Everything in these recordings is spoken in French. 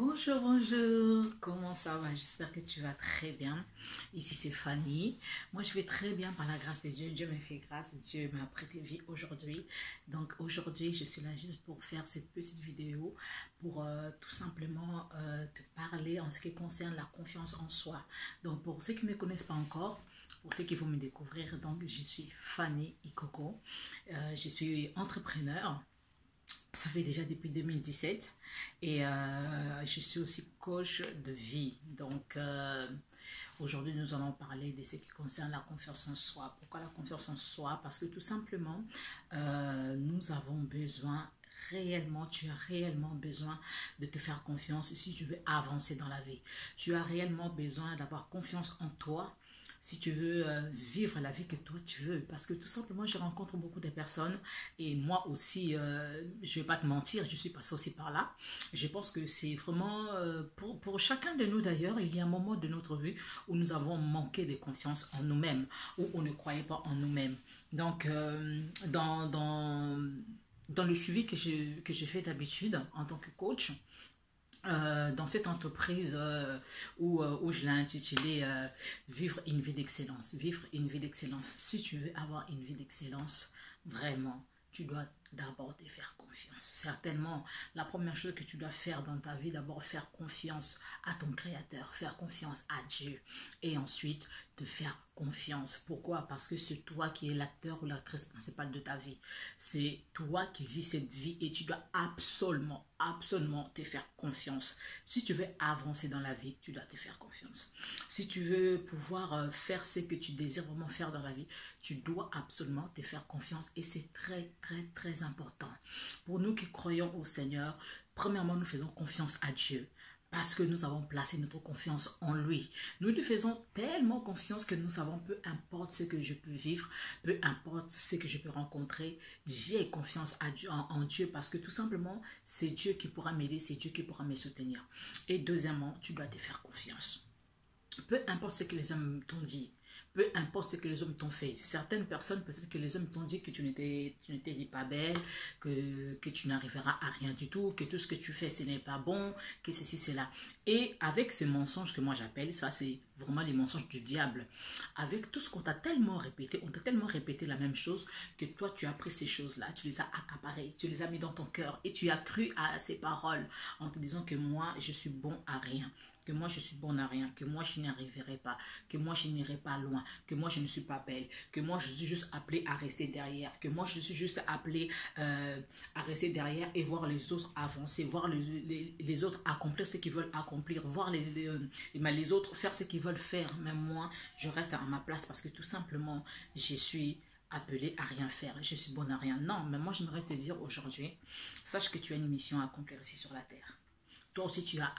Bonjour, bonjour, comment ça va? J'espère que tu vas très bien. Ici c'est Fanny. Moi je vais très bien par la grâce de Dieu. Dieu me fait grâce, Dieu m'a prêté vie aujourd'hui. Donc aujourd'hui je suis là juste pour faire cette petite vidéo pour tout simplement te parler en ce qui concerne la confiance en soi. Donc pour ceux qui ne me connaissent pas encore, pour ceux qui vont me découvrir, donc je suis Fanny Ikoko. Je suis entrepreneur. Ça fait déjà depuis 2017 et je suis aussi coach de vie. Donc aujourd'hui nous allons parler de ce qui concerne la confiance en soi. Pourquoi la confiance en soi? Parce que tout simplement nous avons besoin réellement, tu as réellement besoin de te faire confiance si tu veux avancer dans la vie. Tu as réellement besoin d'avoir confiance en toi si tu veux vivre la vie que toi tu veux. Parce que tout simplement, je rencontre beaucoup de personnes et moi aussi, je vais pas te mentir, je suis passée aussi par là. Je pense que c'est vraiment, pour chacun de nous d'ailleurs, il y a un moment de notre vie où nous avons manqué de confiance en nous-mêmes, où on ne croyait pas en nous-mêmes. Donc, dans le suivi que je fais d'habitude en tant que coach, dans cette entreprise où je l'ai intitulé Vivre une vie d'excellence. Vivre une vie d'excellence. Si tu veux avoir une vie d'excellence, vraiment, tu dois d'abord te faire confiance. Certainement, la première chose que tu dois faire dans ta vie, d'abord faire confiance à ton Créateur, faire confiance à Dieu et ensuite te faire confiance. Pourquoi? Parce que c'est toi qui es l'acteur ou l'actrice principale de ta vie. C'est toi qui vis cette vie et tu dois absolument te faire confiance. Si tu veux avancer dans la vie, tu dois te faire confiance. Si tu veux pouvoir faire ce que tu désires vraiment faire dans la vie, tu dois absolument te faire confiance et c'est très important. Pour nous qui croyons au Seigneur, premièrement, nous faisons confiance à Dieu. Parce que nous avons placé notre confiance en lui. Nous lui faisons tellement confiance que nous savons, peu importe ce que je peux vivre, peu importe ce que je peux rencontrer, j'ai confiance en Dieu parce que tout simplement, c'est Dieu qui pourra m'aider, c'est Dieu qui pourra me soutenir. Et deuxièmement, tu dois te faire confiance. Peu importe ce que les hommes t'ont dit, peu importe ce que les hommes t'ont fait. Certaines personnes, peut-être que les hommes t'ont dit que tu n'étais pas belle, que tu n'arriveras à rien du tout, que tout ce que tu fais, ce n'est pas bon, que ceci, cela. Et avec ces mensonges que moi j'appelle, ça c'est vraiment les mensonges du diable. Avec tout ce qu'on t'a tellement répété, on t'a tellement répété la même chose que toi tu as pris ces choses-là, tu les as accaparées, tu les as mis dans ton cœur et tu as cru à ces paroles en te disant que moi je suis bon à rien. Que moi je suis bonne à rien, que moi je n'y arriverai pas, que moi je n'irai pas loin, que moi je ne suis pas belle, que moi je suis juste appelée à rester derrière, que moi je suis juste appelée à rester derrière et voir les autres avancer, voir les autres accomplir ce qu'ils veulent accomplir, voir les autres faire ce qu'ils veulent faire. Même moi, je reste à ma place parce que tout simplement, je suis appelée à rien faire, je suis bonne à rien. Non, mais moi j'aimerais te dire aujourd'hui, sache que tu as une mission à accomplir ici sur la terre. Toi aussi, tu as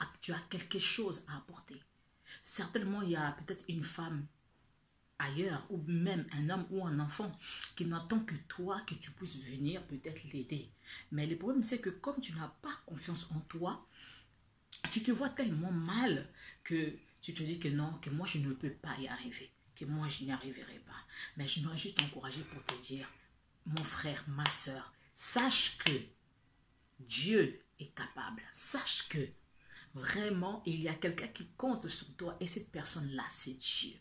quelque chose à apporter. Certainement, il y a peut-être une femme ailleurs, ou même un homme ou un enfant qui n'attend que toi, que tu puisses venir peut-être l'aider. Mais le problème, c'est que comme tu n'as pas confiance en toi, tu te vois tellement mal que tu te dis que non, que moi, je ne peux pas y arriver, que moi, je n'y arriverai pas. Mais j'aimerais juste t'encourager pour te dire, mon frère, ma soeur, sache que Dieu est capable. Sache que vraiment, il y a quelqu'un qui compte sur toi et cette personne-là, c'est Dieu.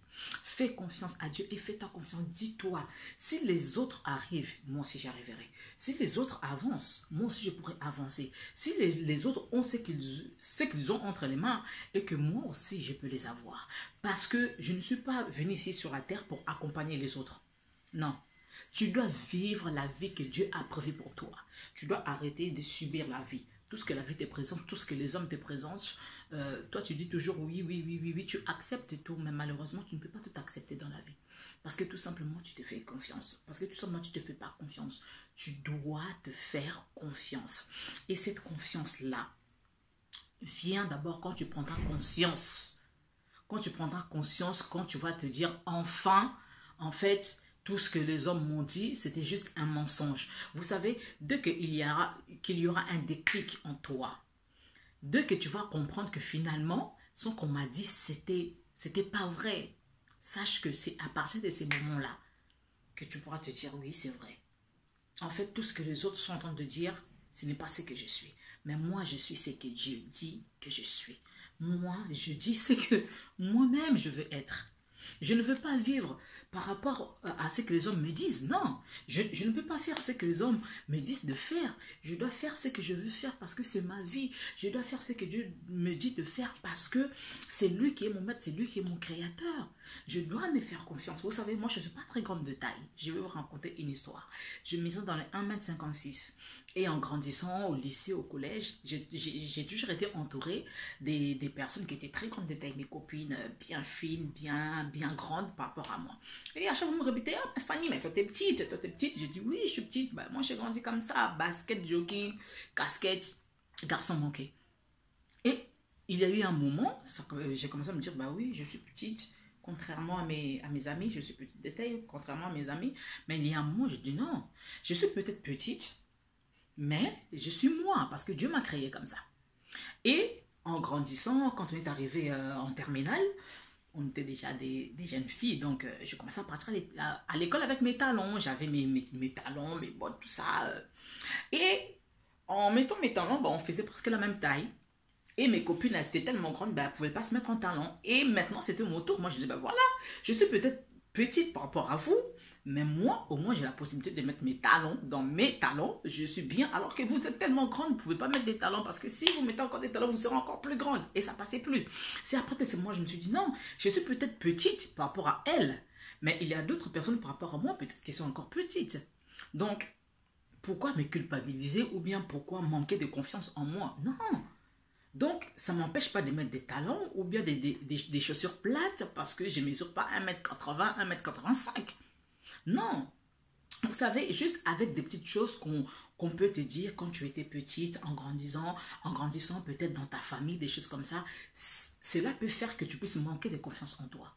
Fais confiance à Dieu et fais-toi confiance. Dis-toi, si les autres arrivent, moi aussi j'arriverai. Si les autres avancent, moi aussi je pourrai avancer. Si les autres ont ce qu'ils ont entre les mains et que moi aussi je peux les avoir. Parce que je ne suis pas venu ici sur la terre pour accompagner les autres. Non. Tu dois vivre la vie que Dieu a prévue pour toi. Tu dois arrêter de subir la vie. Tout ce que la vie te présente, tout ce que les hommes te présentent, toi tu dis toujours oui, tu acceptes tout, mais malheureusement tu ne peux pas tout accepter dans la vie. Parce que tout simplement tu te fais confiance. Parce que tout simplement tu ne te fais pas confiance. Tu dois te faire confiance. Et cette confiance-là vient d'abord quand tu prendras conscience. Quand tu prendras conscience, quand tu vas te dire enfin, en fait, tout ce que les hommes m'ont dit, c'était juste un mensonge. Vous savez, dès qu'il y aura un déclic en toi, dès que tu vas comprendre que finalement, ce qu'on m'a dit, c'était pas vrai. Sache que c'est à partir de ces moments-là que tu pourras te dire, oui, c'est vrai. En fait, tout ce que les autres sont en train de dire, ce n'est pas ce que je suis. Mais moi, je suis ce que Dieu dit que je suis. Moi, je dis ce que moi-même je veux être. Je ne veux pas vivre par rapport à ce que les hommes me disent. Non, je ne peux pas faire ce que les hommes me disent de faire. Je dois faire ce que je veux faire parce que c'est ma vie. Je dois faire ce que Dieu me dit de faire parce que c'est lui qui est mon maître, c'est lui qui est mon créateur. Je dois me faire confiance. Vous savez, moi, je ne suis pas très grande de taille. Je vais vous raconter une histoire. Je me sens dans les 1,56 m. Et en grandissant au lycée, au collège, j'ai toujours été entourée des personnes qui étaient très grandes de taille. Mes copines bien fines, bien grandes par rapport à moi. Et à chaque fois, on me répétait, ah, Fanny, mais toi, t'es petite, toi, t'es petite. Je dis, oui, je suis petite. Bah, moi, j'ai grandi comme ça, basket, jogging, casquette, garçon manqué. Et il y a eu un moment, j'ai commencé à me dire, bah oui, je suis petite. Contrairement à mes amis, je suis petite de taille, contrairement à mes amis. Mais il y a un moment, je dis non, je suis peut-être petite, mais je suis moi, parce que Dieu m'a créé comme ça. Et en grandissant, quand on est arrivé en terminale, on était déjà des jeunes filles, donc je commençais à partir à l'école avec mes talons. J'avais mes talons, mes bottes, tout ça. Et en mettant mes talons, on faisait presque la même taille. Et mes copines, elles étaient tellement grandes, elles ne pouvaient pas se mettre en talons. Et maintenant, c'était mon tour. Moi, je dis, voilà, je suis peut-être petite par rapport à vous, mais moi, au moins, j'ai la possibilité de mettre mes talons dans mes talons. Je suis bien, alors que vous êtes tellement grande, vous ne pouvez pas mettre des talons, parce que si vous mettez encore des talons, vous serez encore plus grande. Et ça ne passait plus. C'est après que moi, je me suis dit, non, je suis peut-être petite par rapport à elle, mais il y a d'autres personnes par rapport à moi, peut-être qui sont encore petites. Donc, pourquoi me culpabiliser ou bien pourquoi manquer de confiance en moi? Non. Donc, ça ne m'empêche pas de mettre des talons ou bien des chaussures plates parce que je ne mesure pas 1,80 m, 1,85 m. Non. Vous savez, juste avec des petites choses qu'on peut te dire quand tu étais petite, en grandissant peut-être dans ta famille, des choses comme ça, cela peut faire que tu puisses manquer de confiance en toi.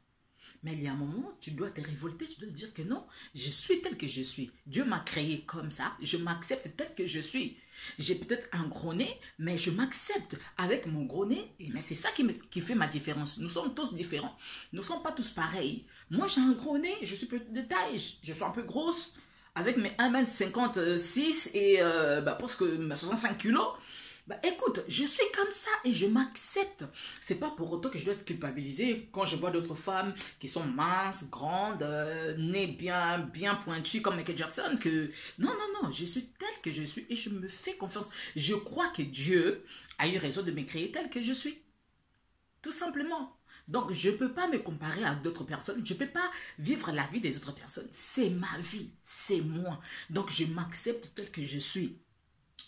Mais il y a un moment, tu dois te révolter, tu dois te dire que non, je suis tel que je suis. Dieu m'a créé comme ça, je m'accepte tel que je suis. J'ai peut-être un gros nez, mais je m'accepte avec mon gros nez. Mais c'est ça qui fait ma différence. Nous sommes tous différents. Nous ne sommes pas tous pareils. Moi, j'ai un gros nez, je suis petite de taille, je suis un peu grosse, avec mes 1,56 m et presque 65 kilos. Bah écoute, je suis comme ça et je m'accepte. C'est pas pour autant que je dois être culpabilisée quand je vois d'autres femmes qui sont minces, grandes, nez bien pointu comme Michael Jackson que non, je suis telle que je suis et je me fais confiance. Je crois que Dieu a eu raison de me créer telle que je suis. Tout simplement. Donc, je ne peux pas me comparer à d'autres personnes. Je ne peux pas vivre la vie des autres personnes. C'est ma vie. C'est moi. Donc, je m'accepte telle que je suis.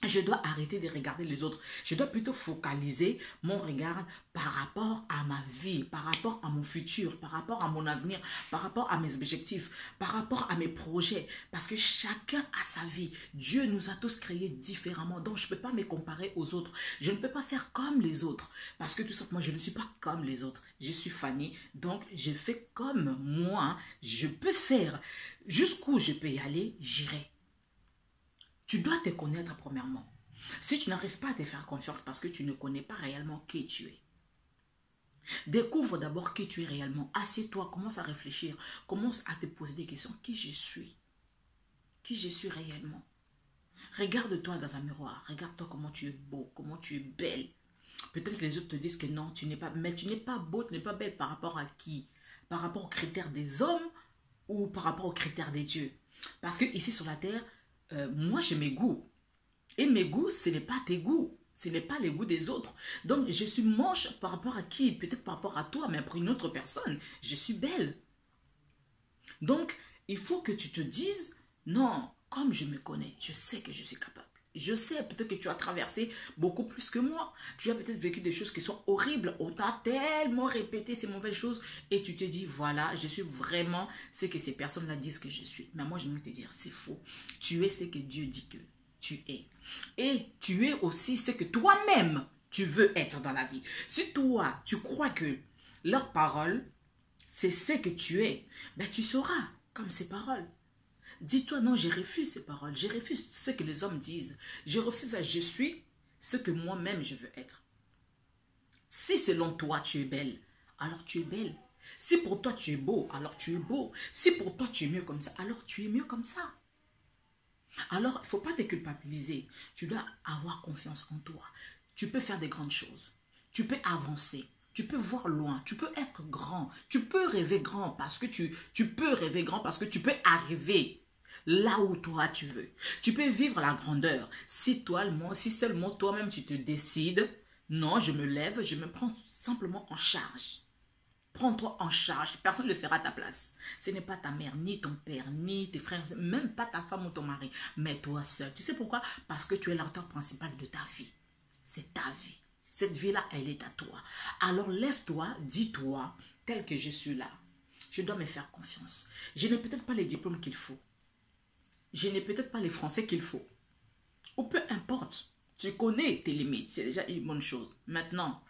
Je dois arrêter de regarder les autres. Je dois plutôt focaliser mon regard par rapport à ma vie, par rapport à mon futur, par rapport à mon avenir, par rapport à mes objectifs, par rapport à mes projets. Parce que chacun a sa vie. Dieu nous a tous créés différemment. Donc, je ne peux pas me comparer aux autres. Je ne peux pas faire comme les autres. Parce que tout simplement, je ne suis pas comme les autres. Je suis Fanny. Donc, je fais comme moi. Je peux faire. Jusqu'où je peux y aller, j'irai. Tu dois te connaître premièrement. Si tu n'arrives pas à te faire confiance parce que tu ne connais pas réellement qui tu es, découvre d'abord qui tu es réellement. Assieds-toi, commence à réfléchir, commence à te poser des questions. Qui je suis? Qui je suis réellement? Regarde-toi dans un miroir. Regarde-toi comment tu es beau, comment tu es belle. Peut-être que les autres te disent que non, tu n'es pas, mais tu n'es pas beau, tu n'es pas belle par rapport à qui? Par rapport aux critères des hommes ou par rapport aux critères des dieux? Parce que ici sur la terre, moi j'ai mes goûts. Et mes goûts, ce n'est pas tes goûts. Ce n'est pas les goûts des autres. Donc je suis moche par rapport à qui? Peut-être par rapport à toi, mais pour une autre personne. Je suis belle. Donc il faut que tu te dises, non, comme je me connais, je sais que je suis capable. Je sais peut-être que tu as traversé beaucoup plus que moi. Tu as peut-être vécu des choses qui sont horribles. On t'a tellement répété ces mauvaises choses. Et tu te dis, voilà, je suis vraiment ce que ces personnes-là disent que je suis. Mais moi, je vais te dire, c'est faux. Tu es ce que Dieu dit que tu es. Et tu es aussi ce que toi-même, tu veux être dans la vie. Si toi, tu crois que leurs paroles, c'est ce que tu es, ben tu sauras comme ces paroles. Dis-toi, non, je refuse ces paroles. Je refuse ce que les hommes disent. Je refuse, je suis ce que moi-même je veux être. Si selon toi tu es belle, alors tu es belle. Si pour toi tu es beau, alors tu es beau. Si pour toi tu es mieux comme ça, alors tu es mieux comme ça. Alors, il ne faut pas te culpabiliser. Tu dois avoir confiance en toi. Tu peux faire des grandes choses. Tu peux avancer. Tu peux voir loin. Tu peux être grand. Tu peux rêver grand parce que tu peux rêver grand parce que tu peux arriver là où toi tu veux. Tu peux vivre la grandeur. Si seulement toi-même tu te décides, non, je me lève, je me prends simplement en charge. Prends-toi en charge. Personne ne le fera à ta place. Ce n'est pas ta mère, ni ton père, ni tes frères, même pas ta femme ou ton mari, mais toi seul. Tu sais pourquoi? Parce que tu es l'acteur principal de ta vie. C'est ta vie. Cette vie-là, elle est à toi. Alors lève-toi, dis-toi, tel que je suis là. Je dois me faire confiance. Je n'ai peut-être pas les diplômes qu'il faut. Je n'ai peut-être pas les français qu'il faut. Ou peu importe. Tu connais tes limites. C'est déjà une bonne chose. Maintenant,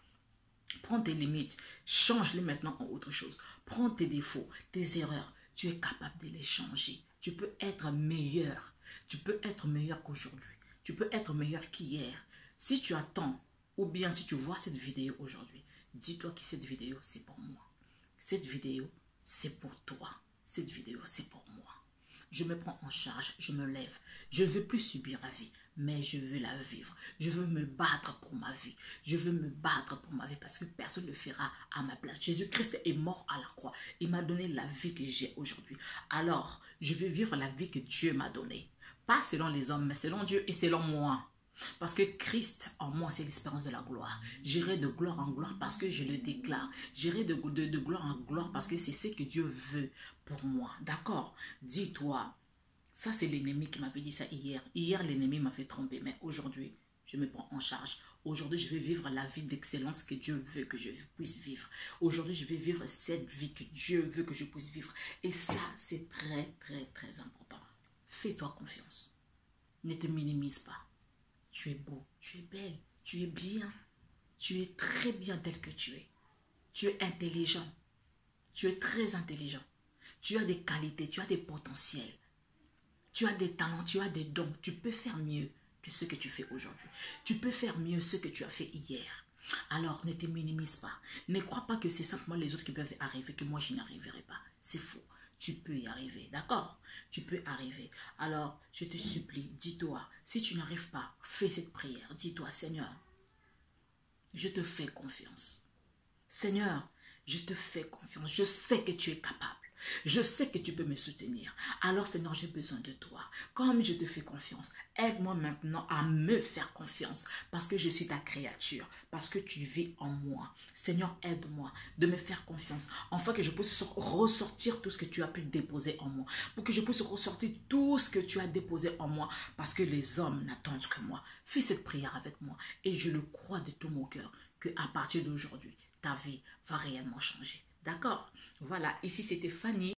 prends tes limites, change-les maintenant en autre chose. Prends tes défauts, tes erreurs. Tu es capable de les changer. Tu peux être meilleur. Tu peux être meilleur qu'aujourd'hui. Tu peux être meilleur qu'hier. Si tu attends, ou bien si tu vois cette vidéo aujourd'hui, dis-toi que cette vidéo, c'est pour moi. Cette vidéo, c'est pour toi. Cette vidéo, c'est pour moi. Je me prends en charge, je me lève. Je ne veux plus subir la vie, mais je veux la vivre. Je veux me battre pour ma vie. Je veux me battre pour ma vie parce que personne ne le fera à ma place. Jésus-Christ est mort à la croix. Il m'a donné la vie que j'ai aujourd'hui. Alors, je veux vivre la vie que Dieu m'a donnée. Pas selon les hommes, mais selon Dieu et selon moi. Parce que Christ en moi, c'est l'espérance de la gloire. J'irai de gloire en gloire parce que je le déclare. J'irai de gloire en gloire parce que c'est ce que Dieu veut pour moi. D'accord? Dis-toi, ça c'est l'ennemi qui m'avait dit ça hier. Hier, l'ennemi m'a fait tromper, mais aujourd'hui, je me prends en charge. Aujourd'hui, je vais vivre la vie d'excellence que Dieu veut que je puisse vivre. Aujourd'hui, je vais vivre cette vie que Dieu veut que je puisse vivre. Et ça, c'est très, très, très important. Fais-toi confiance. Ne te minimise pas. Tu es beau, tu es belle, tu es bien. Tu es très bien tel que tu es. Tu es intelligent. Tu es très intelligent. Tu as des qualités, tu as des potentiels. Tu as des talents, tu as des dons. Tu peux faire mieux que ce que tu fais aujourd'hui. Tu peux faire mieux ce que tu as fait hier. Alors, ne te minimise pas. Ne crois pas que c'est simplement les autres qui peuvent arriver, que moi je n'arriverai pas. C'est faux. Tu peux y arriver, d'accord? Tu peux arriver. Alors, je te supplie, dis-toi, si tu n'arrives pas, fais cette prière. Dis-toi, Seigneur, je te fais confiance. Seigneur, je te fais confiance. Je sais que tu es capable. Je sais que tu peux me soutenir. Alors, Seigneur, j'ai besoin de toi. Comme je te fais confiance, aide-moi maintenant à me faire confiance parce que je suis ta créature, parce que tu vis en moi. Seigneur, aide-moi de me faire confiance, afin que je puisse ressortir tout ce que tu as pu déposer en moi, pour que je puisse ressortir tout ce que tu as déposé en moi, parce que les hommes n'attendent que moi. Fais cette prière avec moi et je le crois de tout mon cœur qu'à partir d'aujourd'hui, ta vie va réellement changer. D'accord? Voilà, ici c'était Fanny.